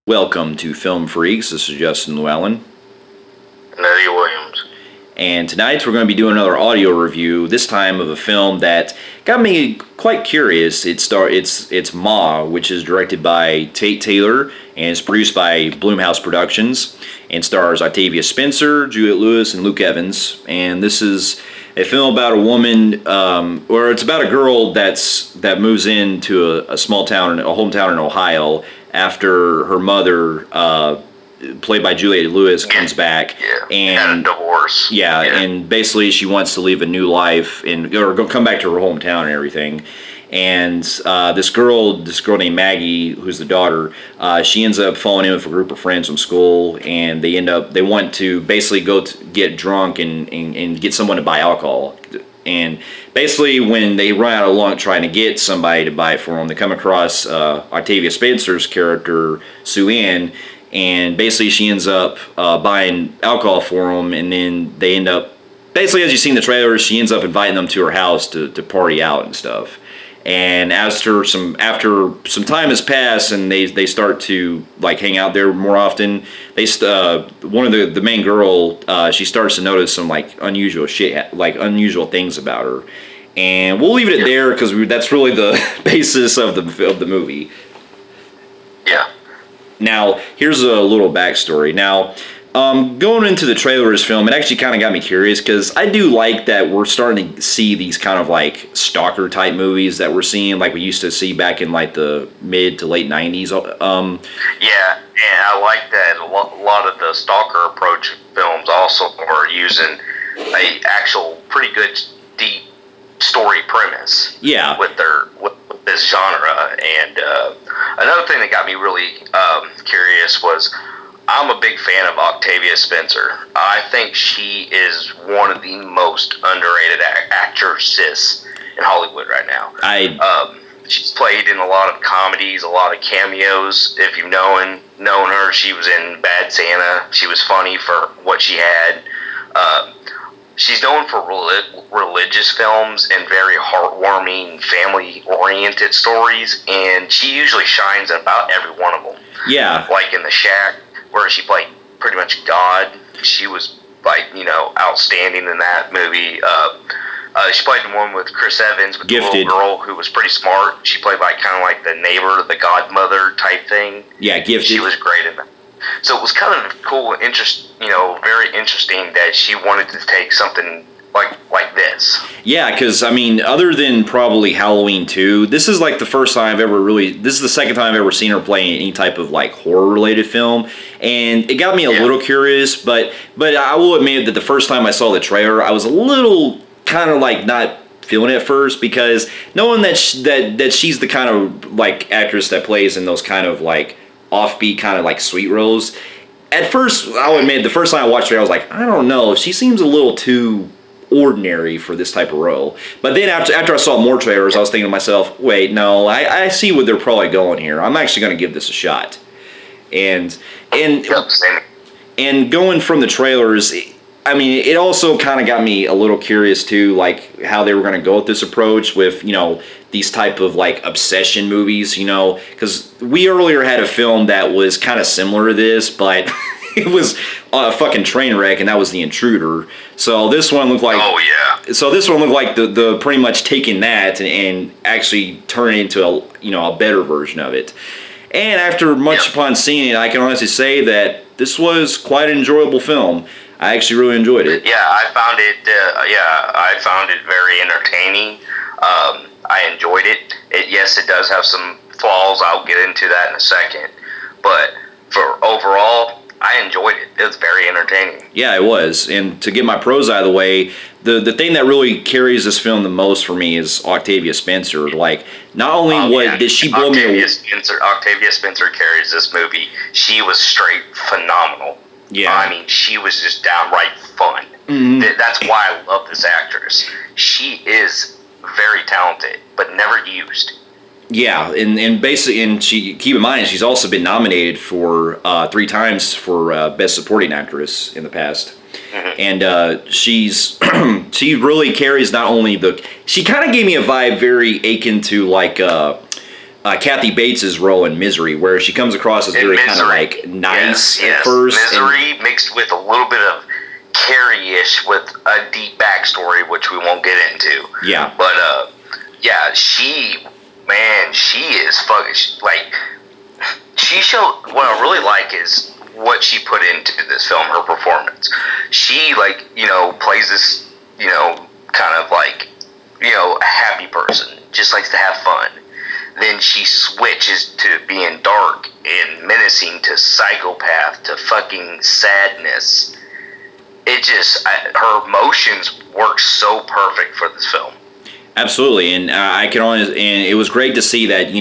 Welcome to Film Phreeks. This is Justin Llewellyn. And Eddie Williams. And tonight we're going to be doing another audio review, this time of a film that got me quite curious. It's Ma, which is directed by Tate Taylor and is produced by Blumhouse Productions and stars Octavia Spencer, Juliette Lewis, and Luke Evans. And this is a film about a woman, or it's about a girl that moves into a small town, a hometown in Ohio after her mother, played by Juliette Lewis, comes back and had a divorce. Yeah, and basically she wants to live a new life or come back to her hometown and everything. And this girl named Maggie, who's the daughter, she ends up falling in with a group of friends from school, and they want to basically go to get drunk and get someone to buy alcohol. And basically, when they run out of luck trying to get somebody to buy it for them, they come across Octavia Spencer's character, Sue Ann, and basically she ends up buying alcohol for them, and then they end up, basically as you see in the trailer, she ends up inviting them to her house to party out and stuff. And after some time has passed and they start to like hang out there more often, one of the main girl, she starts to notice some like unusual things about her. And we'll leave it there because that's really the basis of the movie. Yeah. Now, here's a little backstory. Now, going into the trailer of this film, it actually kind of got me curious because I do like that we're starting to see these kind of like stalker type movies that we're seeing like we used to see back in like the mid to late 90s. Yeah, and I like that a lot of the stalker approach films also are using a actual pretty good deep story premise. Yeah. With this genre. And another thing that got me really curious was I'm a big fan of Octavia Spencer. I think she is one of the most underrated actresses in Hollywood right now. She's played in a lot of comedies, a lot of cameos. If you've known her, she was in Bad Santa. She was funny for what she had. She's known for religious films and very heartwarming, family-oriented stories, and she usually shines in about every one of them. Yeah. Like in The Shack, where she played pretty much God. She was, outstanding in that movie. She played the one with Chris Evans, with Gifted. The little girl who was pretty smart. She played kind of like the neighbor, the godmother type thing. Yeah, Gifted. She was great in that. So it was kind of cool, very interesting that she wanted to take something like this. Yeah, because, other than probably Halloween 2, this is this is the second time I've ever seen her play in any type of, horror-related film, and it got me a little curious, but I will admit that the first time I saw the trailer, I was a little kind of, not feeling it at first, because knowing that she's the kind of, actress that plays in those kind of, offbeat kind of, sweet roles, at first, I'll admit, the first time I watched her, I was like, I don't know, she seems a little too ordinary for this type of role. But then after I saw more trailers, I was thinking to myself, wait, no, I see where they're probably going here. I'm actually going to give this a shot. And going from the trailers, it also kind of got me a little curious too, how they were going to go with this approach with, these type of obsession movies, because we earlier had a film that was kind of similar to this, but it was a fucking train wreck, and that was The Intruder. So this one looked like the pretty much taking that and actually turning it into a better version of it. And after much upon seeing it, I can honestly say that this was quite an enjoyable film. I actually really enjoyed it. Yeah, I found it very entertaining. I enjoyed it. Yes, it does have some flaws. I'll get into that in a second. But for overall, I enjoyed it. It was very entertaining. Yeah, it was. And to get my pros out of the way, the thing that really carries this film the most for me is Octavia Spencer. Not only did she blow me away. Octavia Spencer carries this movie. She was straight phenomenal. Yeah. She was just downright fun. Mm-hmm. That's why I love this actress. She is very talented, but never used. Yeah, and basically, and keep in mind, she's also been nominated for 3 times for Best Supporting Actress in the past. Mm-hmm. And she really carries not only she kind of gave me a vibe very akin to Kathy Bates' role in Misery, where she comes across as very kind of like nice at first. Misery mixed with a little bit of Carrie-ish with a deep backstory, which we won't get into. Yeah. But she is fucking like. She showed what I really like is what she put into this film. Her performance. She plays this kind of like a happy person, just likes to have fun. Then she switches to being dark and menacing to psychopath to fucking sadness. It just her emotions work so perfect for this film. Absolutely, and and it was great to see that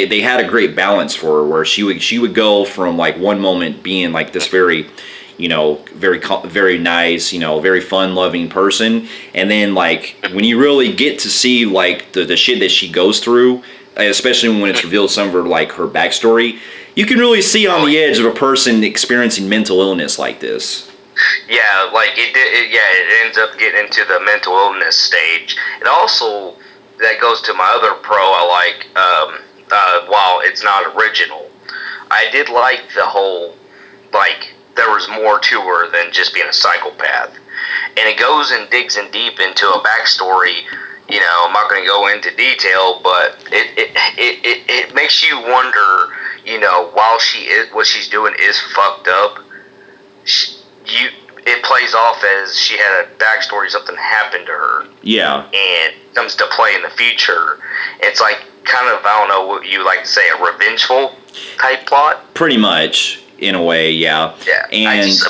they had a great balance for her, where she would go from like one moment being like this very very nice, very fun-loving person, and then like when you really get to see like the shit that she goes through, especially when it's revealed some of her backstory, you can really see on the edge of a person experiencing mental illness like this. Yeah, like it ends up getting into the mental illness stage. And also, that goes to my other pro I like, while it's not original, I did like the whole, like, there was more to her than just being a psychopath. And it goes and digs in deep into a backstory. I'm not going to go into detail, but it makes you wonder, while what she's doing is fucked up, it plays off as she had a backstory, something happened to her. Yeah. And comes to play in the future. It's like kind of, I don't know what you like to say, a revengeful type plot? Pretty much, in a way, yeah. Yeah.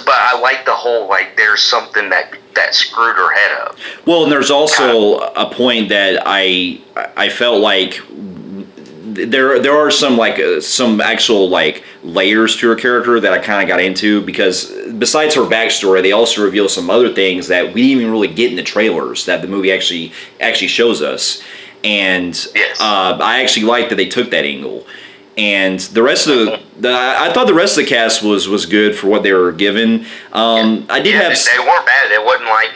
But I like the whole, like, there's something that screwed her head up. Well, and there's also a point that I felt like there are some some actual like layers to her character that I kind of got into, because besides her backstory, they also reveal some other things that we didn't even really get in the trailers that the movie actually shows us. And yes. I actually liked that they took that angle. And the rest of I thought the rest of the cast was good for what they were given. They weren't bad. It wasn't like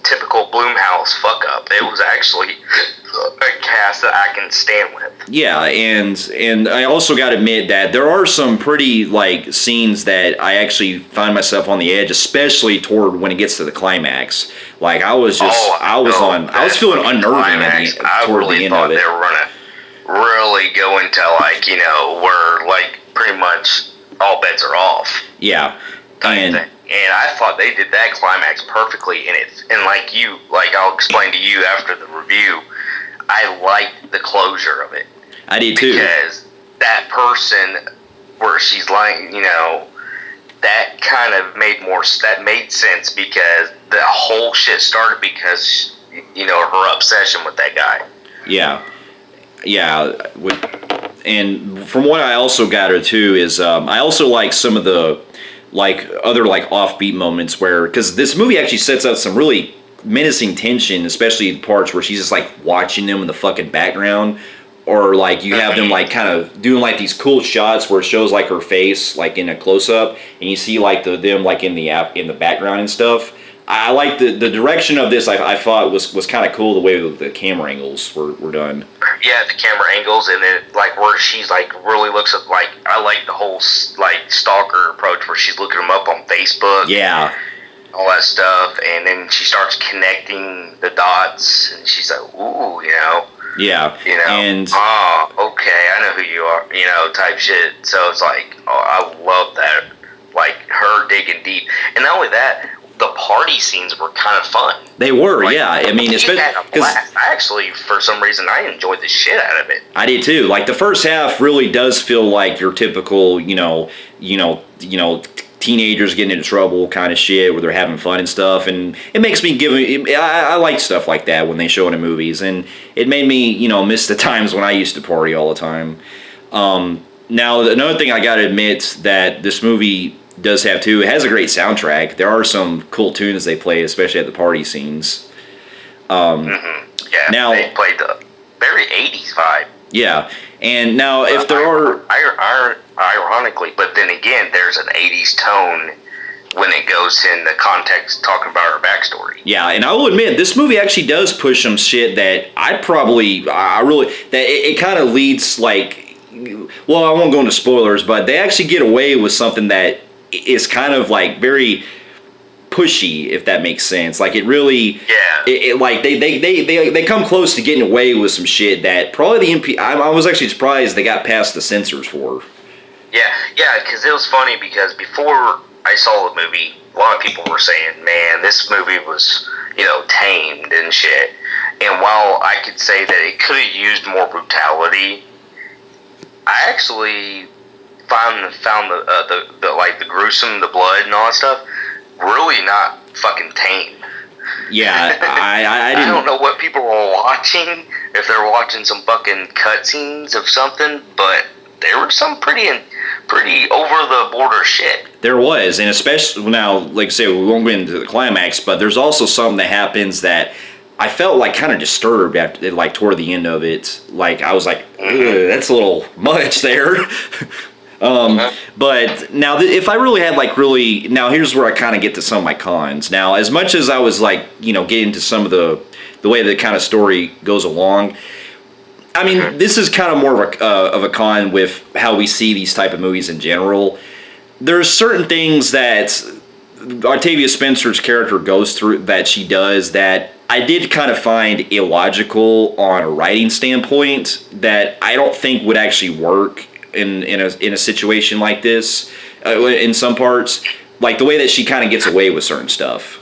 typical Blumhouse fuck up. It was actually a cast that I can stand with. Yeah, and I also got to admit that there are some pretty like scenes that I actually find myself on the edge, especially toward when it gets to the climax. Like I was feeling unnerving toward the end of it. They were gonna really go into like where like pretty much all bets are off. Yeah, and I thought they did that climax perfectly in it. And like I'll explain to you after the review, I liked the closure of it. I did too. Because that person where she's lying, that kind of made sense, because the whole shit started because her obsession with that guy. Yeah. And from what I also gathered too is I also like some of the like other like offbeat moments where, because this movie actually sets up some really menacing tension, especially the parts where she's just like watching them in the fucking background, or like you have them like kind of doing like these cool shots where it shows like her face like in a close up, and you see like them like in the background and stuff. I like the direction of this. I thought was kind of cool, the way the camera angles were done. Yeah, the camera angles, and then like where she's like really looks at, like, I like the whole like stalker approach where she's looking them up on Facebook. Yeah. All that stuff, and then she starts connecting the dots, and she's like, ooh, Yeah. And okay, I know who you are, type shit. So it's like, I love that, like her digging deep, and not only that, the party scenes were kind of fun. They were, like, yeah. I mean, especially because I actually, for some reason, I enjoyed the shit out of it. I did too. Like the first half really does feel like your typical, teenagers getting into trouble kind of shit where they're having fun and stuff, and it makes me I like stuff like that when they show it in movies, and it made me miss the times when I used to party all the time. Now another thing I gotta admit that this movie does have too, it has a great soundtrack. There are some cool tunes they play, especially at the party scenes. Yeah, now they played the very 80s vibe. Yeah, and now if there are ironically, but then again, there's an 80s tone when it goes in the context talking about her backstory. Yeah, and I will admit, this movie actually does push some shit that it kind of leads, like, well, I won't go into spoilers, but they actually get away with something that is kind of like very pushy, if that makes sense. Like it really, like they come close to getting away with some shit that probably I was actually surprised they got past the censors for. Yeah, because it was funny because before I saw the movie, a lot of people were saying, "Man, this movie was, tamed and shit." And while I could say that it could have used more brutality, I actually found the gruesome, the blood and all that stuff, really not fucking tame. Yeah, I didn't. I don't know what people were watching, if they were watching some fucking cutscenes of something, but there was some pretty over the border shit. There was, and especially now, like I say, we won't get into the climax, but there's also something that happens that I felt like kind of disturbed after, like toward the end of it. Like I was like, that's a little much there. But now, if I really had now here's where I kind of get to some of my cons. Now, as much as I was getting to some of the way the kind of story goes along, I mean, this is kind of more of a con with how we see these type of movies in general. There's certain things that Octavia Spencer's character goes through, that she does, that I did kind of find illogical on a writing standpoint, that I don't think would actually work in a situation like this, in some parts, like the way that she kind of gets away with certain stuff.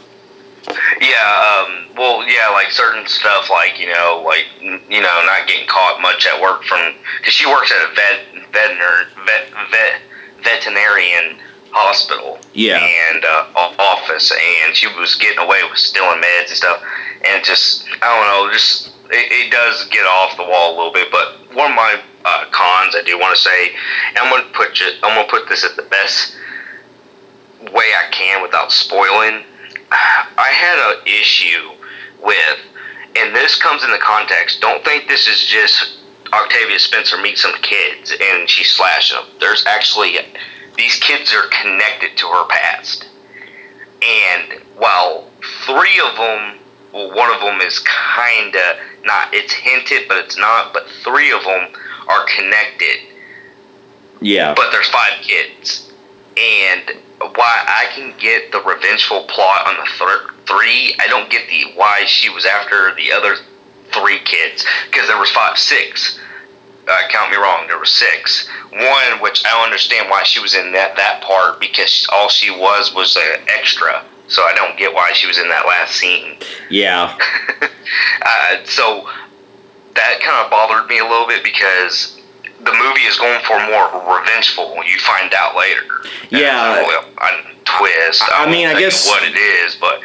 Like certain stuff, not getting caught much at work because she works at a veterinarian hospital, and office, and she was getting away with stealing meds and stuff, and just, I don't know, it does get off the wall a little bit. But one of my cons I do want to say, and I'm gonna put this at the best way I can without spoiling. I had an issue with, and this comes in the context, don't think this is just Octavia Spencer meets some kids and she slashes them. There's actually, these kids are connected to her past. And while three of them, one of them is kind of not, it's hinted, but it's not, but three of them are connected. Yeah. But there's 5 kids. And why I can get the revengeful plot on the 3, I don't get why she was after the other 3 kids, because there was 6. Count me wrong, there were 6. One, which I don't understand why she was in that part, because all she was an extra. So I don't get why she was in that last scene. Yeah. So that kind of bothered me a little bit, because the movie is going for more revengeful. You find out later. Yeah. Twist. I mean, I guess what it is, but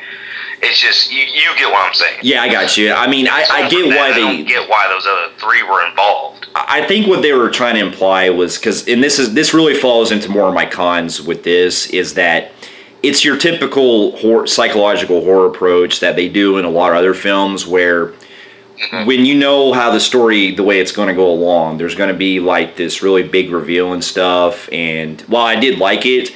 it's just you get what I'm saying. Yeah, I got you. I mean, I get why I don't get why those other 3 were involved. I think what they were trying to imply was, and this really falls into more of my cons with this, is that it's your typical psychological horror approach that they do in a lot of other films, where when you know how the way it's going to go along, there's going to be like this really big reveal and stuff. And while I did like it,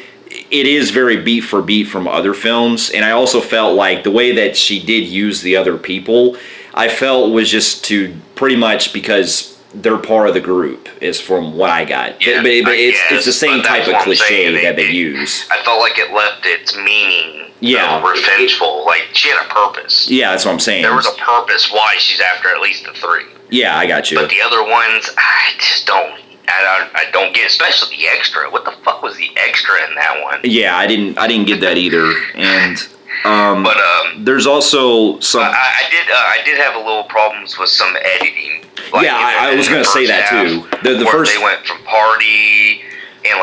it is very beat for beat from other films. And I also felt like the way that she did use the other people, I felt was just to pretty much because they're part of the group, is from what I got. Yeah, but it's the same type of cliche that they use. I felt like it left its meaning. Yeah, revengeful. Like she had a purpose. Yeah, that's what I'm saying. There was a purpose why she's after at least the 3. Yeah, I got you. But the other ones, I just don't. I don't get, especially the extra. What the fuck was the extra in that one? Yeah, I didn't get that either. And but there's also some. I did have a little problems with some editing. Like, yeah, I was going to say that too. The first they went from party and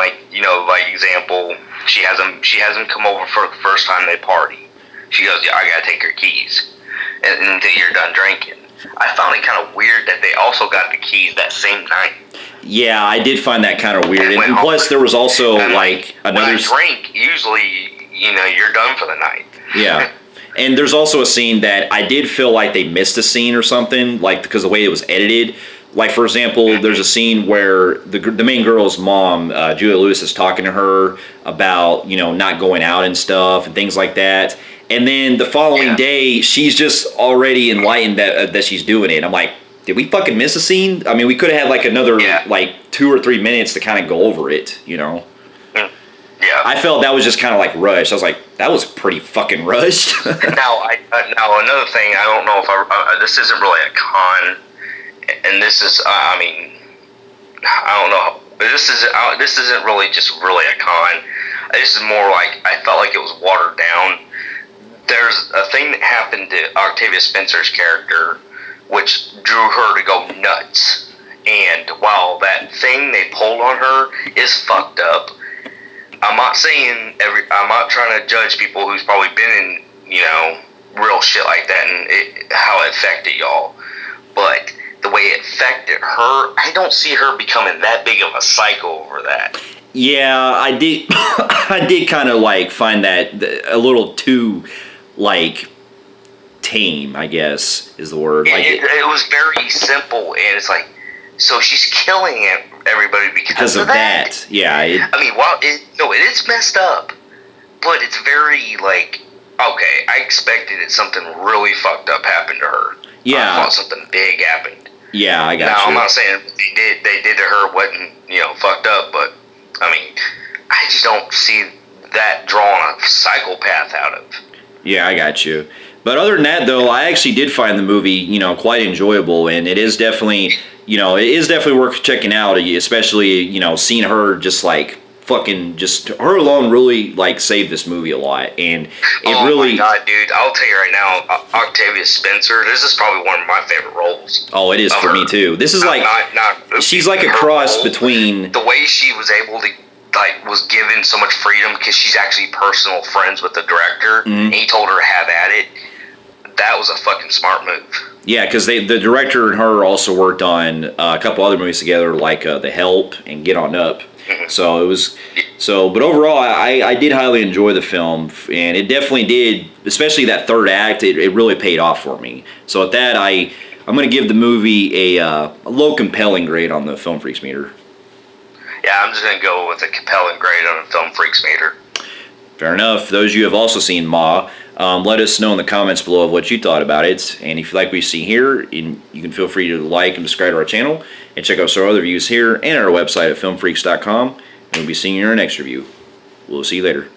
example, she has them come over for the first time they party. She goes, "Yeah, I gotta take your keys until you're done drinking." I found it kind of weird that they also got the keys that same night. Yeah, I did find that kind of weird. And plus, there was also another. When I drink, usually, you're done for the night. Yeah. And there's also a scene that I did feel like they missed a scene or something, like because the way it was edited. Like, for example, there's a scene where the main girl's mom, Julia Lewis, is talking to her about, not going out and stuff and things like that. And then the following day, she's just already enlightened that she's doing it. I'm like, did we fucking miss a scene? I mean, we could have had another 2 2 or 3 minutes to kind of go over it, you know. Yeah. I felt that was just kind of like rushed. I was like, that was pretty fucking rushed. Now, now another thing, I don't know if this isn't really a con, and this is, I mean, I don't know. This isn't really just really a con. This is more like I felt like it was watered down. There's a thing that happened to Octavia Spencer's character, which drew her to go nuts. And while that thing they pulled on her is fucked up, I'm not I'm not trying to judge people who's probably been in, you know, real shit like that and how it affected y'all. But the way it affected her, I don't see her becoming that big of a psycho over that. Yeah, I did. I did kind of like find that a little too, like, tame, I guess is the word. Like it was very simple, and it's like, so she's killing everybody because of that. Yeah. I mean, it is messed up, but it's very like, okay, I expected something really fucked up happened to her. Yeah. I thought something big happened. Yeah, I got now, you. I'm not saying they did to her wasn't, you know, fucked up, but I mean, I just don't see that drawing a psychopath out of. Yeah, I got you. But other than that, though, I actually did find the movie, you know, quite enjoyable, and it is definitely, you know, it is definitely worth checking out, especially, you know, seeing her just like fucking just her alone really like saved this movie a lot, and it really. Oh my god, dude! I'll tell you right now, Octavia Spencer. This is probably one of my favorite roles. Oh, it is for me too. This is like she's like a cross between the way she was able to was given so much freedom because she's actually personal friends with the director, and he told her to have at it. That was a fucking smart move. Yeah, because the director and her also worked on a couple other movies together, like The Help and Get On Up. So it was but overall, I did highly enjoy the film, and it definitely did, especially that third act. It really paid off for me. So at that, I'm going to give the movie a low compelling grade on the Film Freaks meter. Yeah, I'm just going to go with a compelling grade on the Film Freaks meter. Fair enough. Those of you who have also seen Ma, let us know in the comments below of what you thought about it. And if you like what you see here, you can feel free to like and subscribe to our channel and check out some other reviews here and our website at filmfreaks.com. And we'll be seeing you in our next review. We'll see you later.